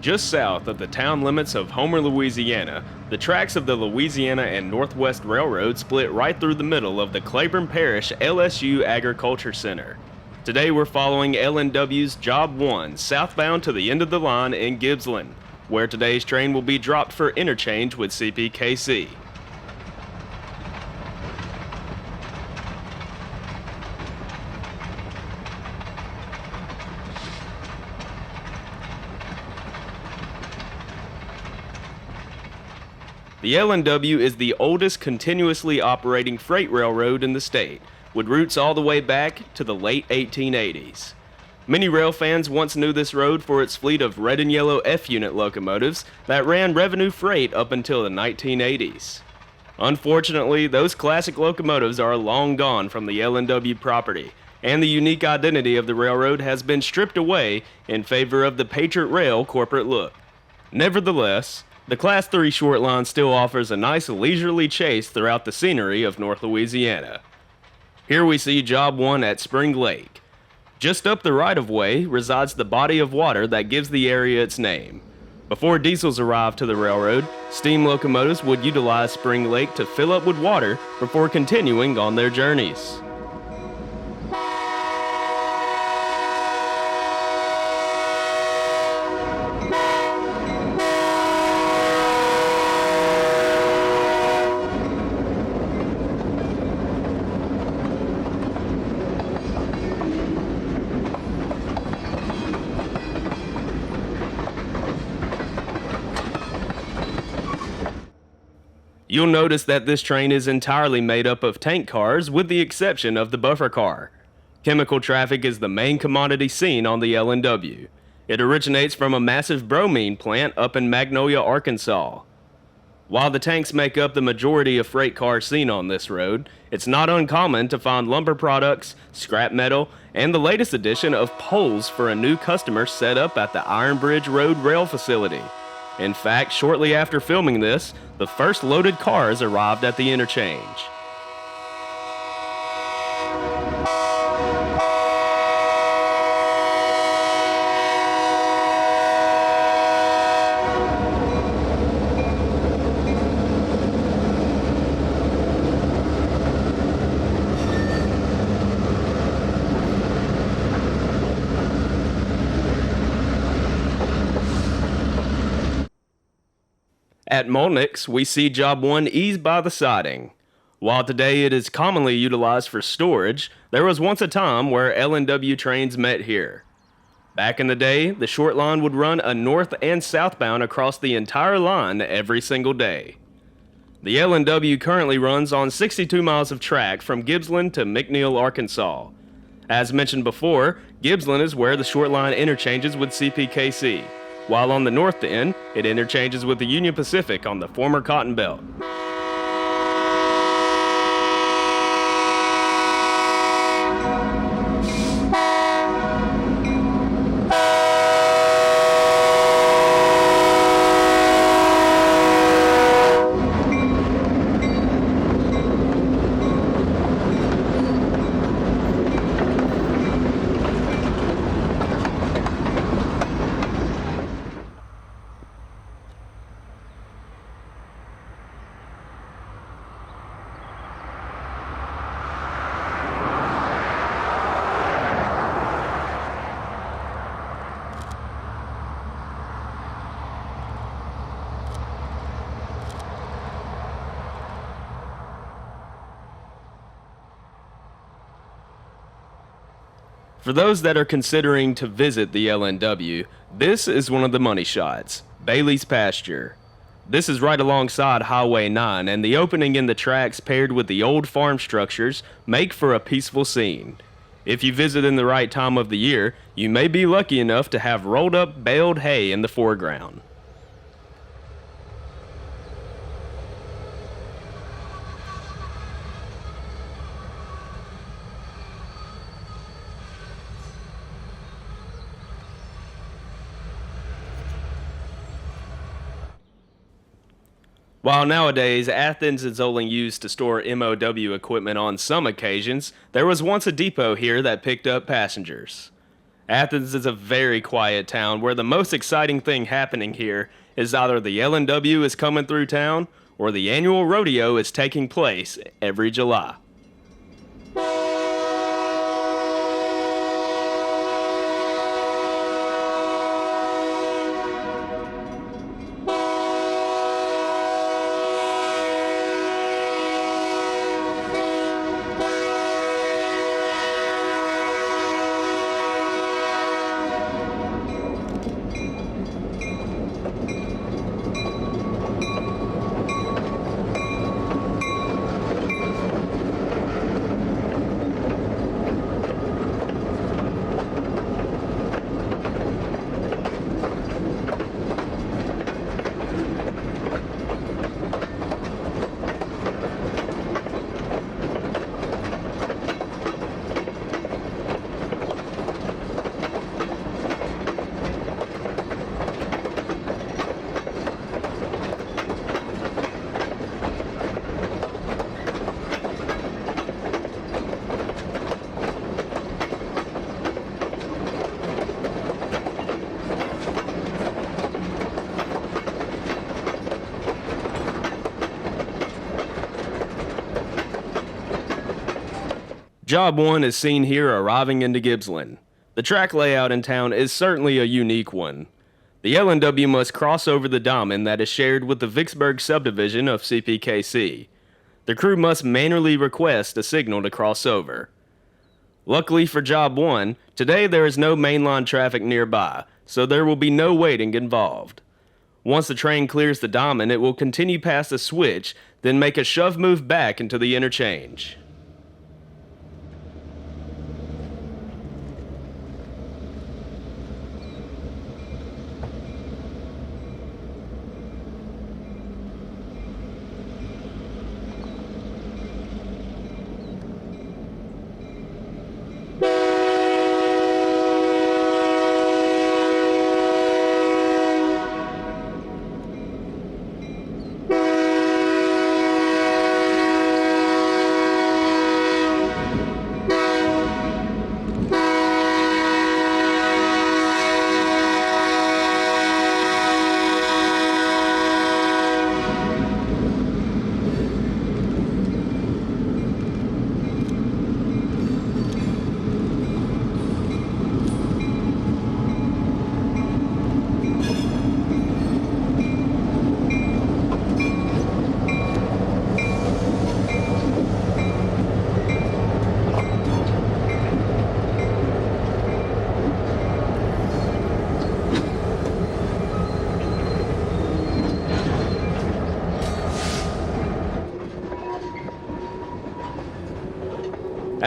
just south of the town limits of Homer, Louisiana, the tracks of the Louisiana and Northwest Railroad split right through the middle of the Claiborne Parish LSU Agriculture Center. Today we're following L&W's Job 1 southbound to the end of the line in Gibsland, where today's train will be dropped for interchange with CPKC. The L&W is the oldest continuously operating freight railroad in the state, with roots all the way back to the late 1880s. Many rail fans once knew this road for its fleet of red and yellow F-unit locomotives that ran revenue freight up until the 1980s. Unfortunately, those classic locomotives are long gone from the L&W property, and the unique identity of the railroad has been stripped away in favor of the Patriot Rail corporate look. Nevertheless, the Class 3 short line still offers a nice leisurely chase throughout the scenery of North Louisiana. Here we see Job 1 at Spring Lake. Just up the right-of-way resides the body of water that gives the area its name. Before diesels arrived to the railroad, steam locomotives would utilize Spring Lake to fill up with water before continuing on their journeys. You'll notice that this train is entirely made up of tank cars with the exception of the buffer car. Chemical traffic is the main commodity seen on the L&W. It originates from a massive bromine plant up in Magnolia, Arkansas. While the tanks make up the majority of freight cars seen on this road, it's not uncommon to find lumber products, scrap metal, and the latest addition of poles for a new customer set up at the Iron Bridge Road Rail Facility. In fact, shortly after filming this, the first loaded cars arrived at the interchange. At Molck, we see Job 1 ease by the siding. While today it is commonly utilized for storage, there was once a time where L&W trains met here. Back in the day, the short line would run a north and southbound across the entire line every single day. The L&W currently runs on 62 miles of track from Gibsland to McNeil, Arkansas. As mentioned before, Gibsland is where the short line interchanges with CPKC. While on the north end, it interchanges with the Union Pacific on the former Cotton Belt. For those that are considering to visit the L&W, this is one of the money shots, Bailey's Pasture. This is right alongside Highway 9, and the opening in the tracks paired with the old farm structures make for a peaceful scene. If you visit in the right time of the year, you may be lucky enough to have rolled up baled hay in the foreground. While nowadays Athens is only used to store MOW equipment on some occasions, there was once a depot here that picked up passengers. Athens is a very quiet town where the most exciting thing happening here is either the L&W is coming through town or the annual rodeo is taking place every July. Job 1 is seen here arriving into Gibsland. The track layout in town is certainly a unique one. The L&W must cross over the diamond that is shared with the Vicksburg subdivision of CPKC. The crew must manually request a signal to cross over. Luckily for Job 1, today there is no mainline traffic nearby, so there will be no waiting involved. Once the train clears the diamond, it will continue past the switch, then make a shove move back into the interchange.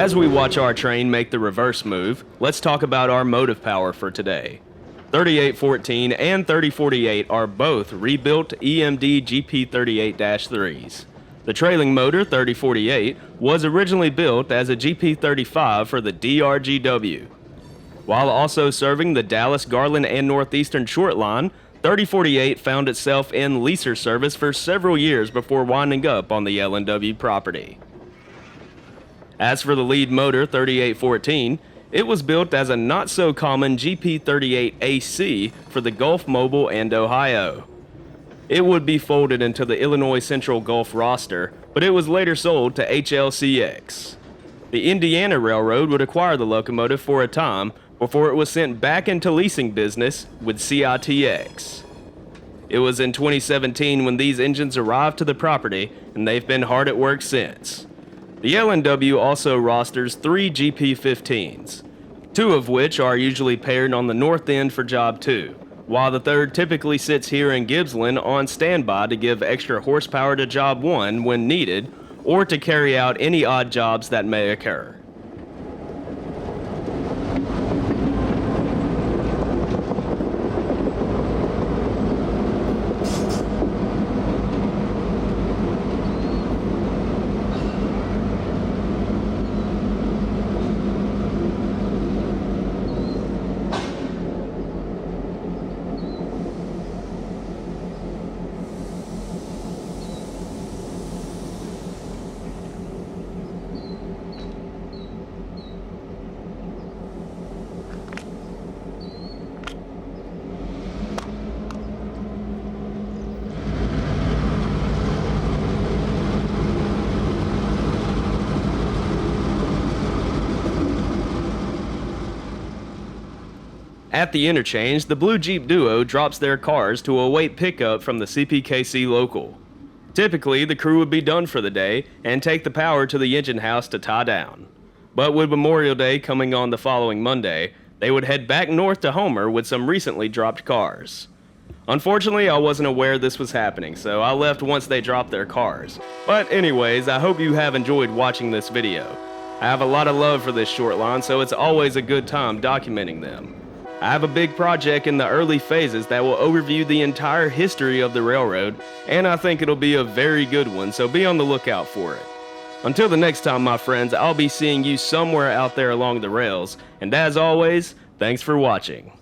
As we watch our train make the reverse move, let's talk about our motive power for today. 3814 and 3048 are both rebuilt EMD GP38-3s. The trailing motor 3048 was originally built as a GP35 for the DRGW. While also serving the Dallas, Garland, and Northeastern Shortline, 3048 found itself in leaser service for several years before winding up on the L&W property. As for the lead motor 3814, it was built as a not-so-common GP38AC for the Gulf Mobile and Ohio. It would be folded into the Illinois Central Gulf roster, but it was later sold to HLCX. The Indiana Railroad would acquire the locomotive for a time before it was sent back into leasing business with CITX. It was in 2017 when these engines arrived to the property, and they've been hard at work since. The L&W also rosters 3 GP15s, 2 of which are usually paired on the north end for Job 2, while the third typically sits here in Gibsland on standby to give extra horsepower to Job 1 when needed, or to carry out any odd jobs that may occur. At the interchange, the blue Jeep duo drops their cars to await pickup from the CPKC local. Typically, the crew would be done for the day and take the power to the engine house to tie down. But with Memorial Day coming on the following Monday, they would head back north to Homer with some recently dropped cars. Unfortunately, I wasn't aware this was happening, so I left once they dropped their cars. But anyways, I hope you have enjoyed watching this video. I have a lot of love for this short line, so it's always a good time documenting them. I have a big project in the early phases that will overview the entire history of the railroad, and I think it'll be a very good one, so be on the lookout for it. Until the next time, my friends, I'll be seeing you somewhere out there along the rails, and as always, thanks for watching.